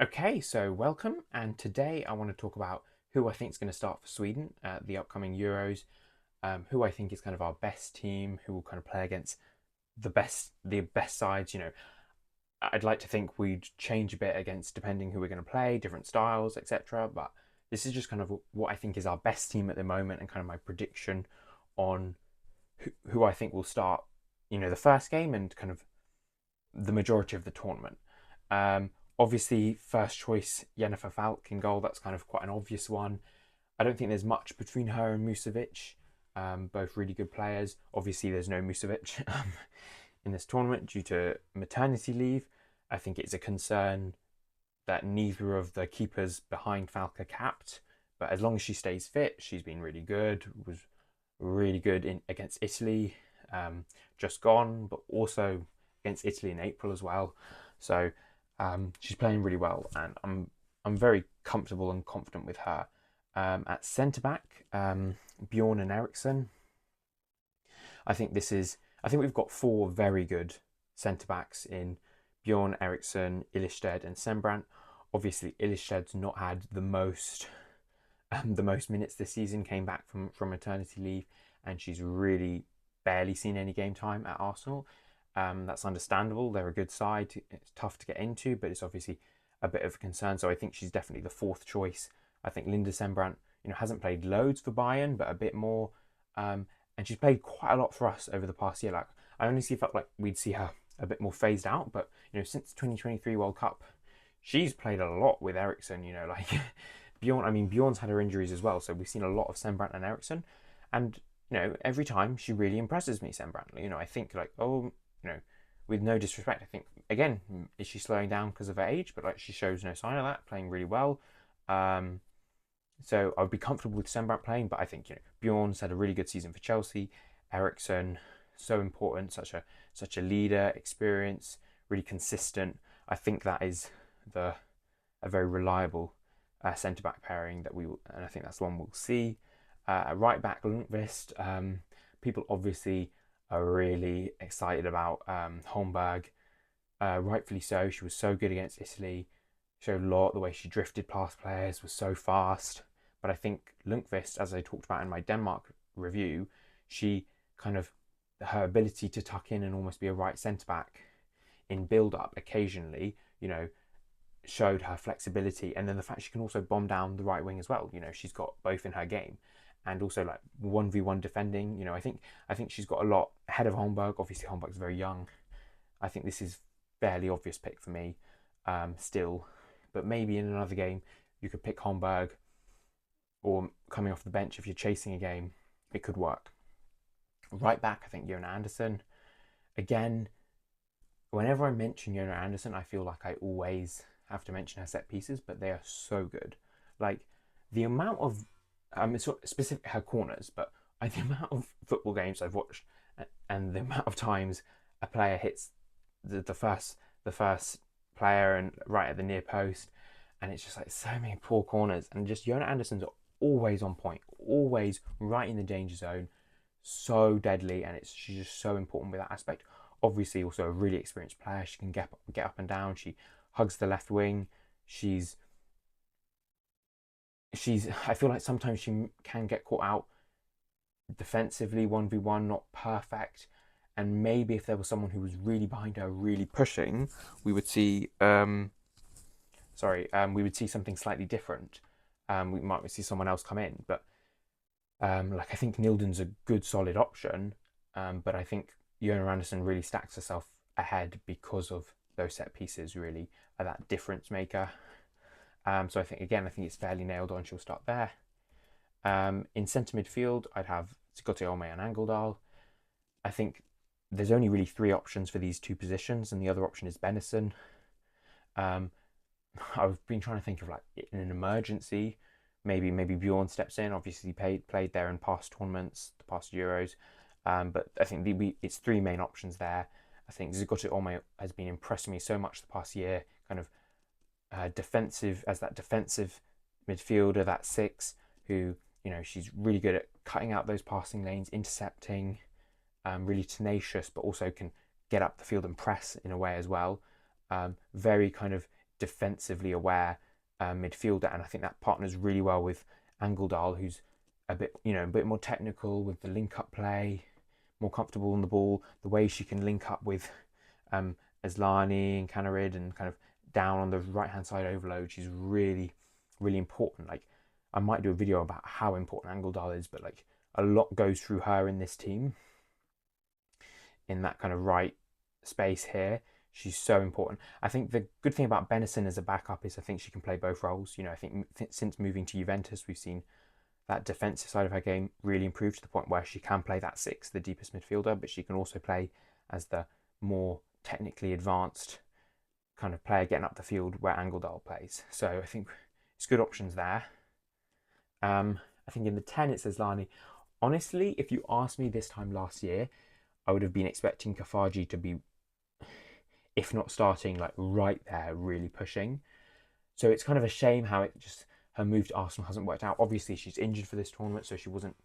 Okay, so welcome, and today I want to talk about who I think is going to start for Sweden at the upcoming Euros, who I think is kind of our best team, who will kind of play against the best sides. I'd like to think we'd change a bit against depending who we're going to play, different styles, etc. But this is just kind of what I think is our best team at the moment, and kind of my prediction on who I think will start, the first game and kind of the majority of the tournament. Um, Obviously, first choice Jennifer Falk in goal. That's kind of quite an obvious one. I don't think there's much between her and Musovic. Both really good players. Obviously, there's no Musovic in this tournament due to maternity leave. I think it's a concern that neither of the keepers behind Falk are capped. But as long as she stays fit, she's been really good. Was really good in against Italy, just gone, but also against Italy in April as well. So she's playing really well, and I'm very comfortable and confident with her. At centre back, Bjorn and Eriksson. I think we've got four very good centre backs in Bjorn, Eriksson, Ilestedt, and Sembrant. Obviously, Illested's not had the most minutes this season. Came back from maternity leave, and she's really barely seen any game time at Arsenal. That's understandable. They're a good side. It's tough to get into, but it's obviously a bit of a concern. So I think she's definitely the fourth choice. I think Linda Sembrant, hasn't played loads for Bayern, but a bit more. And she's played quite a lot for us over the past year. Like I honestly felt like we'd see her a bit more phased out, but since the 2023 World Cup, she's played a lot with Eriksson. Like Bjorn. I mean, Bjorn's had her injuries as well, so we've seen a lot of Sembrant and Eriksson, and every time she really impresses me, Sembrant. I think like, oh, with no disrespect, I think again, is she slowing down because of her age? But like, she shows no sign of that, playing really well. Um, so I would be comfortable with Sembrant playing, but I think Bjorn's had a really good season for Chelsea. Eriksson, so important, such a leader, experience, really consistent. I think that is the a very reliable centre back pairing that and I think that's the one we'll see. Right back Lundqvist. People obviously are really excited about Holmberg. Rightfully so. She was so good against Italy. Showed a lot. The way she drifted past players was so fast. But I think Lundqvist, as I talked about in my Denmark review, she kind of her ability to tuck in and almost be a right centre back in build up occasionally, showed her flexibility, and then the fact she can also bomb down the right wing as well. She's got both in her game, and also like 1v1 defending. I think she's got a lot ahead of Holmberg. Obviously, Holmberg's very young. I think this is fairly obvious pick for me, still, but maybe in another game you could pick Holmberg, or coming off the bench if you're chasing a game, it could work. Right back, I think Jona Andersson. Again, whenever I mention Jona Andersson, I feel like I always have to mention her set pieces, but they are so good. Like the amount of, it's not specific her corners, but the amount of football games I've watched, and the amount of times a player hits the first player and right at the near post, and it's just like so many poor corners, and just Jona Andersson's always on point, always right in the danger zone, so deadly, and she's just so important with that aspect. Obviously, also a really experienced player. She can get up and down. She hugs the left wing. She's she's. I feel like sometimes she can get caught out defensively, 1v1, not perfect. And maybe if there was someone who was really behind her, really pushing, we would see. We would see something slightly different. We might see someone else come in, but like I think Nilden's a good solid option, but I think Jona Andersson really stacks herself ahead because of those set pieces. Really are that difference maker. So I think it's fairly nailed on. She'll start there. In centre midfield, I'd have Scotty Olme and Angeldal. I think there's only really three options for these two positions, and the other option is Benison. Um, I've been trying to think of like in an emergency, maybe Bjorn steps in. Obviously, played there in past tournaments, the past Euros. But I think it's three main options there. I think Zigoto Olme has been impressing me so much the past year, kind of defensive midfielder, that six, who she's really good at cutting out those passing lanes, intercepting, really tenacious, but also can get up the field and press in a way as well. Very kind of defensively aware midfielder, and I think that partners really well with Angeldal, who's a bit more technical with the link-up play, more comfortable on the ball. The way she can link up with Asllani and Canarid and kind of down on the right-hand side overload, she's really, really important. Like, I might do a video about how important Angeldal is, but like a lot goes through her in this team. In that kind of right space here, she's so important. I think the good thing about Benison as a backup is I think she can play both roles. I think since moving to Juventus, we've seen that defensive side of her game really improve to the point where she can play that six, the deepest midfielder, but she can also play as the more technically advanced kind of player getting up the field where Angeldal plays. So I think it's good options there. I think in the 10 it says Lani. Honestly, if you asked me this time last year, I would have been expecting Kafaji to be, if not starting, like right there, really pushing. So it's kind of a shame how her move to Arsenal hasn't worked out. Obviously, she's injured for this tournament, so she wasn't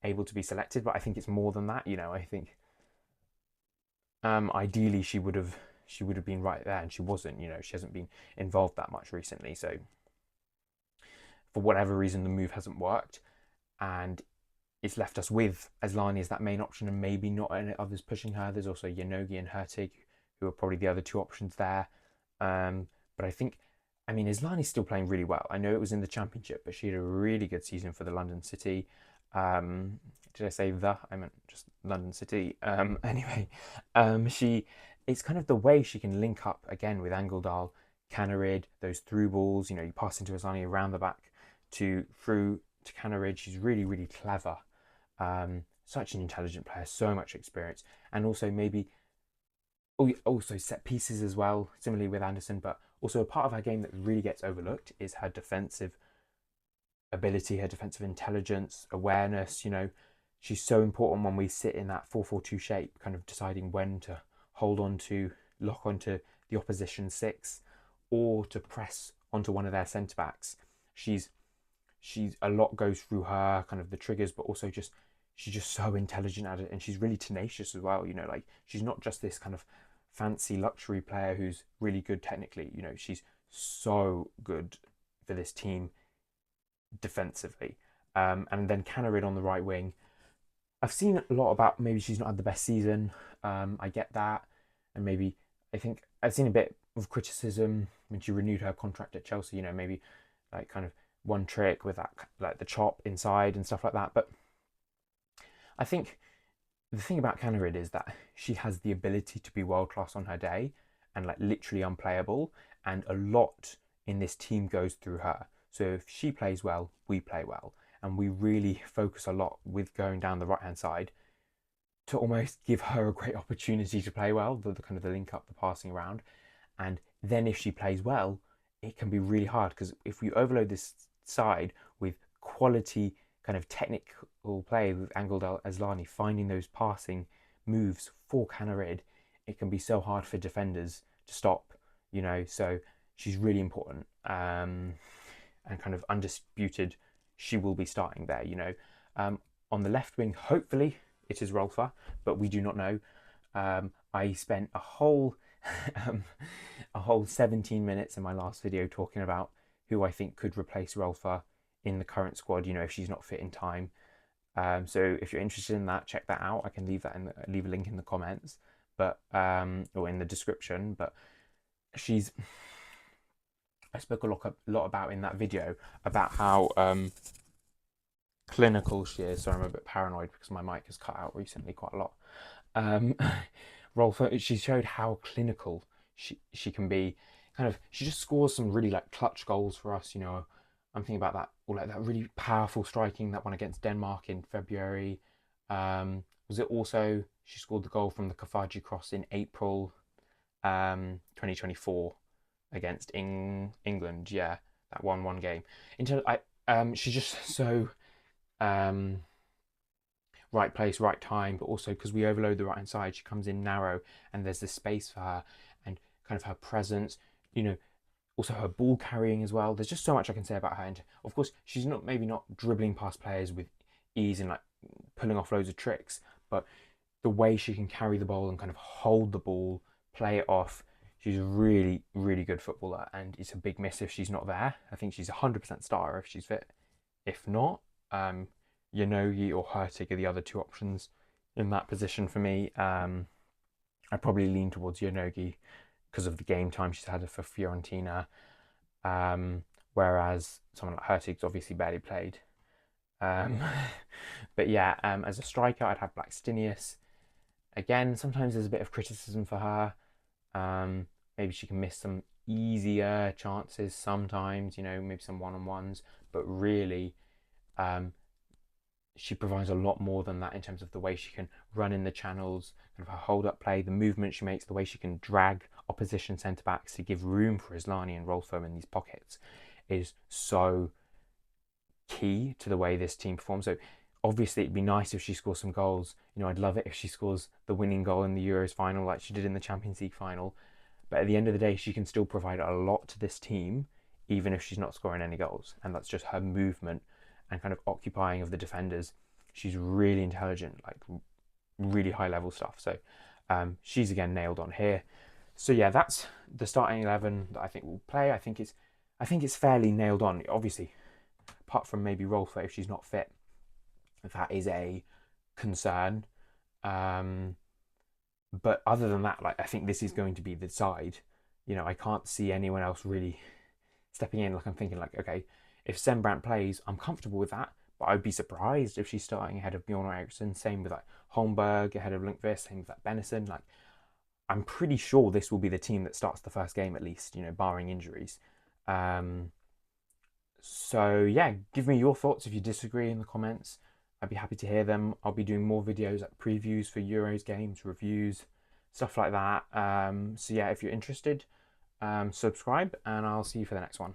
able to be selected. But I think it's more than that. I think ideally she would have been right there, and she wasn't. She hasn't been involved that much recently. So for whatever reason, the move hasn't worked, and it's left us with Asllani as that main option, and maybe not any others pushing her. There's also Yanogi and Hurtig, who are probably the other two options there. But I think, Asllani's still playing really well. I know it was in the Championship, but she had a really good season for the London City. Did I say the? I meant just London City. Anyway, it's kind of the way she can link up again with Angeldal, Canarid, those through balls. You pass into Asllani around the back through to Canarid. She's really, really clever. Such an intelligent player, so much experience, and also set pieces as well, similarly with Anderson. But also a part of her game that really gets overlooked is her defensive ability, her defensive intelligence, awareness. She's so important when we sit in that 4-4-2 shape, kind of deciding when to lock onto the opposition six, or to press onto one of their centre backs. She's a lot goes through her, kind of the triggers, but also she's just so intelligent at it, and she's really tenacious as well. Like, she's not just this kind of fancy luxury player who's really good technically. She's so good for this team defensively. And then Canarid on the right wing. I've seen a lot about maybe she's not had the best season. I get that, and maybe I think I've seen a bit of criticism when she renewed her contract at Chelsea. Maybe like kind of one trick with that, like the chop inside and stuff like that. But I think the thing about Canarid is that she has the ability to be world class on her day and like literally unplayable, and a lot in this team goes through her. So if she plays well, we play well, and we really focus a lot with going down the right hand side to almost give her a great opportunity to play well, the kind of the link up, the passing around. And then if she plays well, it can be really hard, because if we overload this side with quality kind of technical play with Angeldal, Asllani, finding those passing moves for Canarid, it can be so hard for defenders to stop. So she's really important, and kind of undisputed she will be starting there. On the left wing, hopefully it is Rolfa, but we do not know. I spent a whole 17 minutes in my last video talking about who I think could replace Rolfa in the current squad, if she's not fit in time. So if you're interested in that, check that out. I can leave a link in the comments, but or in the description. But I spoke a lot about in that video about how clinical she is. Sorry, I'm a bit paranoid because my mic has cut out recently quite a lot. Rolfa, she showed how clinical she can be. She just scores some really like clutch goals for us. I'm thinking about that, or like that really powerful striking, that one against Denmark in February. Was it also she scored the goal from the Kafaji cross in April 2024 against England? Yeah, that 1-1 game. She's just so right place, right time, but also because we overload the right hand side, she comes in narrow, and there's this space for her, and kind of her presence. Also her ball carrying as well. There's just so much I can say about her. And of course, she's maybe not dribbling past players with ease and like pulling off loads of tricks, but the way she can carry the ball and kind of hold the ball, play it off, She's a really, really good footballer, and it's a big miss if she's not there. I think she's 100% starter if she's fit. If not, Yanogi or Hurtig are the other two options in that position for me. I probably lean towards Yanogi because of the game time she's had for Fiorentina, whereas someone like Hurtig's obviously barely played. Um, but yeah, as a striker, I'd have Blackstenius. Again, sometimes there's a bit of criticism for her. Maybe she can miss some easier chances sometimes, maybe some one-on-ones, but really, she provides a lot more than that in terms of the way she can run in the channels, kind of her hold-up play, the movement she makes, the way she can drag opposition centre-backs to give room for Islani and Rolfo in these pockets is so key to the way this team performs. So obviously it'd be nice if she scores some goals. I'd love it if she scores the winning goal in the Euros final like she did in the Champions League final. But at the end of the day, she can still provide a lot to this team, even if she's not scoring any goals. And that's just her movement and kind of occupying of the defenders. She's really intelligent, like really high level stuff. So she's again nailed on here. So yeah, that's the starting 11 that I think will play. I think it's fairly nailed on. Obviously, apart from maybe Rolfo if she's not fit, that is a concern. But other than that, like I think this is going to be the side. I can't see anyone else really stepping in. Like I'm thinking, like okay, if Sembrant plays, I'm comfortable with that. But I'd be surprised if she's starting ahead of Bjorn Eriksson. Same with like Holmberg ahead of Lundqvist. Same with like Bennison. Like I'm pretty sure this will be the team that starts the first game at least. Barring injuries. So yeah, give me your thoughts if you disagree in the comments. I'd be happy to hear them. I'll be doing more videos like previews for Euros games, reviews, stuff like that. So yeah, if you're interested, subscribe and I'll see you for the next one.